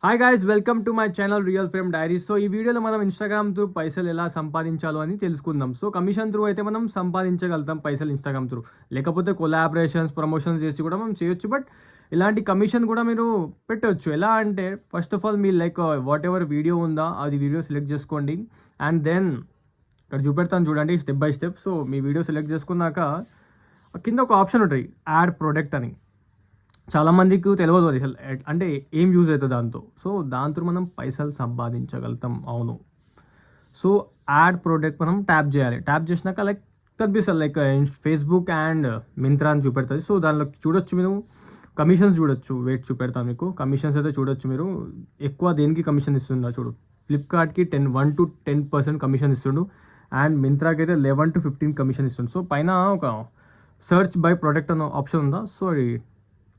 Hi guys, welcome to my channel real frame diaries. So ఈ వీడియోలో మనం Instagram through పైసలు ఎలా సంపాదించాలో అని తెలుసుకుందాం. సో కమిషన్ త్రూ అయితే మనం సంపాదించగలుగుతాం పైసలు ఇన్స్టాగ్రామ్ త్రూ, లేకపోతే కొలాబరేషన్స్ ప్రమోషన్స్ చేసి కూడా మనం చేయొచ్చు. బట్ ఇలాంటి కమిషన్ కూడా మీరు పెట్టవచ్చు. ఎలా అంటే first of all me like what ever video ఉందా అది వీడియో సెలెక్ట్ చేసుకోండి. అండ్ దెన్ ఇక్కడ చూపెడతాను చూడండి step by step. So me video select చేసుకున్నాక కింద ఒక ఆప్షన్ ఉంటుంది యాడ్ ప్రొడక్ట్ అని. చాలామందికి తెలియదు అది అసలు అంటే ఏం యూజ్ అవుతుంది దాంతో. సో దాంతో మనం పైసలు సంపాదించగలుగుతాం. అవును. సో యాడ్ ప్రోడక్ట్ మనం ట్యాప్ చేయాలి. ట్యాప్ చేసినాక లైక్ కనిపిస్తుంది లైక్ ఫేస్బుక్ అండ్ మింత్రా అని చూపెడుతుంది. సో దానిలో చూడొచ్చు మీరు కమిషన్స్ చూడొచ్చు. వెయిట్ చూపెడతాను మీకు. కమిషన్స్ అయితే చూడొచ్చు మీరు. ఎక్కువ దేనికి కమిషన్ ఇస్తుందో చూడు. ఫ్లిప్కార్ట్కి 1 to 10% కమిషన్ ఇస్తుండు. అండ్ మింత్రాకి అయితే 11 to 15 కమిషన్ ఇస్తుండు. సో పైన ఒక సర్చ్ బై ప్రోడక్ట్ అన్న ఆప్షన్ ఉందా. సో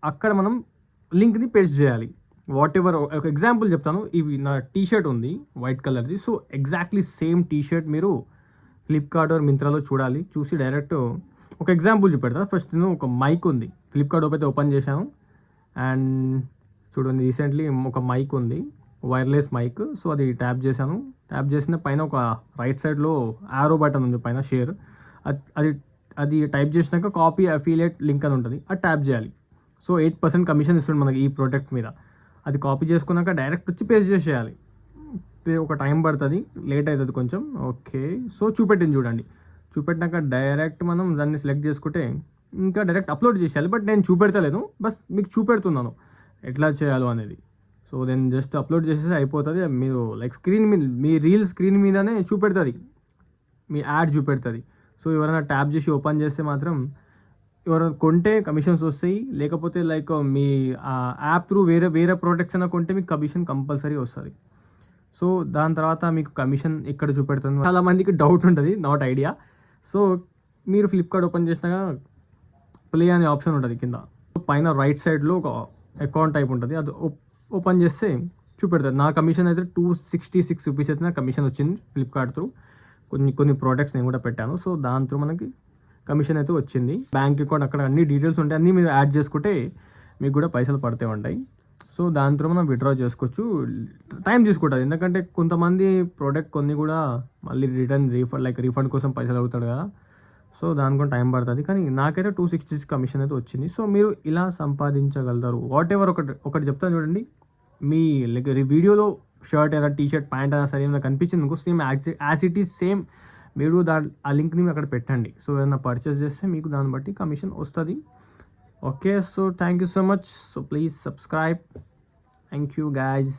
అక్కడ మనం లింక్ని పేస్ట్ చేయాలి. వాట్ ఎవర్ ఒక ఎగ్జాంపుల్ చెప్తాను. ఇవి నా టీ షర్ట్ ఉంది వైట్ కలర్ది. So exactly same T shirt మీరు ఫ్లిప్కార్ట్ ఆర్ మింత్రాలో చూడాలి. చూసి డైరెక్ట్ ఒక ఎగ్జాంపుల్ చూపెడతా. ఫస్ట్ నేను ఒక మైక్ ఉంది, ఫ్లిప్కార్ట్ అయితే ఓపెన్ చేశాను. అండ్ చూడండి రీసెంట్లీ ఒక మైక్ ఉంది, వైర్లెస్ మైక్. సో అది ట్యాప్ చేశాను. ట్యాప్ చేసిన పైన ఒక రైట్ సైడ్లో ఆరో బటన్ ఉంది పైన షేర్. అది అది టైప్ చేసినాక కాపీ అఫిలియేట్ లింక్ అని ఉంటుంది. అది ట్యాప్ చేయాలి. సో 8% కమిషన్ ఇస్తుంది మనకి ఈ ప్రోడక్ట్ మీద. అది కాపీ చేసుకున్నాక డైరెక్ట్ వచ్చి పేస్ట్ చేసేయాలి. ఒక టైం పడుతుంది, లేట్ అవుతుంది కొంచెం. ఓకే, సో చూపెట్టింది చూడండి. చూపెట్టినాక డైరెక్ట్ మనం దాన్ని సెలెక్ట్ చేసుకుంటే ఇంకా డైరెక్ట్ అప్లోడ్ చేసేయాలి. బట్ నేను చూపెడతలేను, బస్ మీకు చూపెడుతున్నాను ఎట్లా చేయాలో అనేది. సో దెన్ జస్ట్ అప్లోడ్ చేసేసి అయిపోతుంది. మీరు లైక్ స్క్రీన్ మీద మీ రీల్ స్క్రీన్ మీదనే చూపెడుతుంది, మీ యాడ్ చూపెడుతుంది. సో ఎవరైనా ట్యాప్ చేసి ఓపెన్ చేస్తే మాత్రం ఎవరైనా కొంటే కమిషన్స్ వస్తాయి. లేకపోతే లైక్ మీ యాప్ త్రూ వేరే ప్రోడక్ట్స్ అయినా కొంటే మీకు కమిషన్ కంపల్సరీ వస్తుంది. సో దాని తర్వాత మీకు కమిషన్ ఎక్కడ చూపెడుతుంది చాలా మందికి డౌట్ ఉంటుంది, నాట్ ఐడియా. సో మీరు ఫ్లిప్కార్ట్ ఓపెన్ చేసినాక ప్లే అనే ఆప్షన్ ఉంటుంది కింద పైన రైట్ సైడ్లో ఒక అకౌంట్ టైప్ ఉంటుంది. అది ఓపెన్ చేస్తే చూపెడుతుంది. నా కమిషన్ అయితే 266 రూపీస్ అయితే నా కమిషన్ వచ్చింది ఫ్లిప్కార్ట్ త్రూ. కొన్ని ప్రోడక్ట్స్ నేను కూడా పెట్టాను. సో దాని త్రూ మనకి కమిషన్ అయితే వచ్చింది. బ్యాంక్ అకౌంట్ అక్కడ అన్ని డీటెయిల్స్ ఉంటాయి, అన్నీ మీరు యాడ్ చేసుకుంటే మీకు కూడా పైసలు పడితే ఉంటాయి. సో దాంతో మనం విత్డ్రా చేసుకోవచ్చు. టైం తీసుకుంటుంది, ఎందుకంటే కొంతమంది ప్రోడక్ట్ కొన్ని కూడా మళ్ళీ రీఫండ్ కోసం పైసలు అడుగుతాడు కదా. సో దాని కూడా టైం పడుతుంది. కానీ నాకైతే 266 కమిషన్ అయితే వచ్చింది. సో మీరు ఇలా సంపాదించగలుగుతారు. వాట్ ఎవర్ ఒకటి చెప్తాను చూడండి. మీ లైక్ వీడియోలో షర్ట్ అయినా టీ షర్ట్ ప్యాంట్ అయినా సరే ఏమైనా కనిపించింది ఇంకో same as it is same మీరు ఆ లింక్ని అక్కడ పెట్టండి. సో ఏదైనా పర్చేస్ చేస్తే మీకు దాన్ని బట్టి కమిషన్ వస్తుంది. Okay, so thank you so much. So please subscribe. Thank you guys.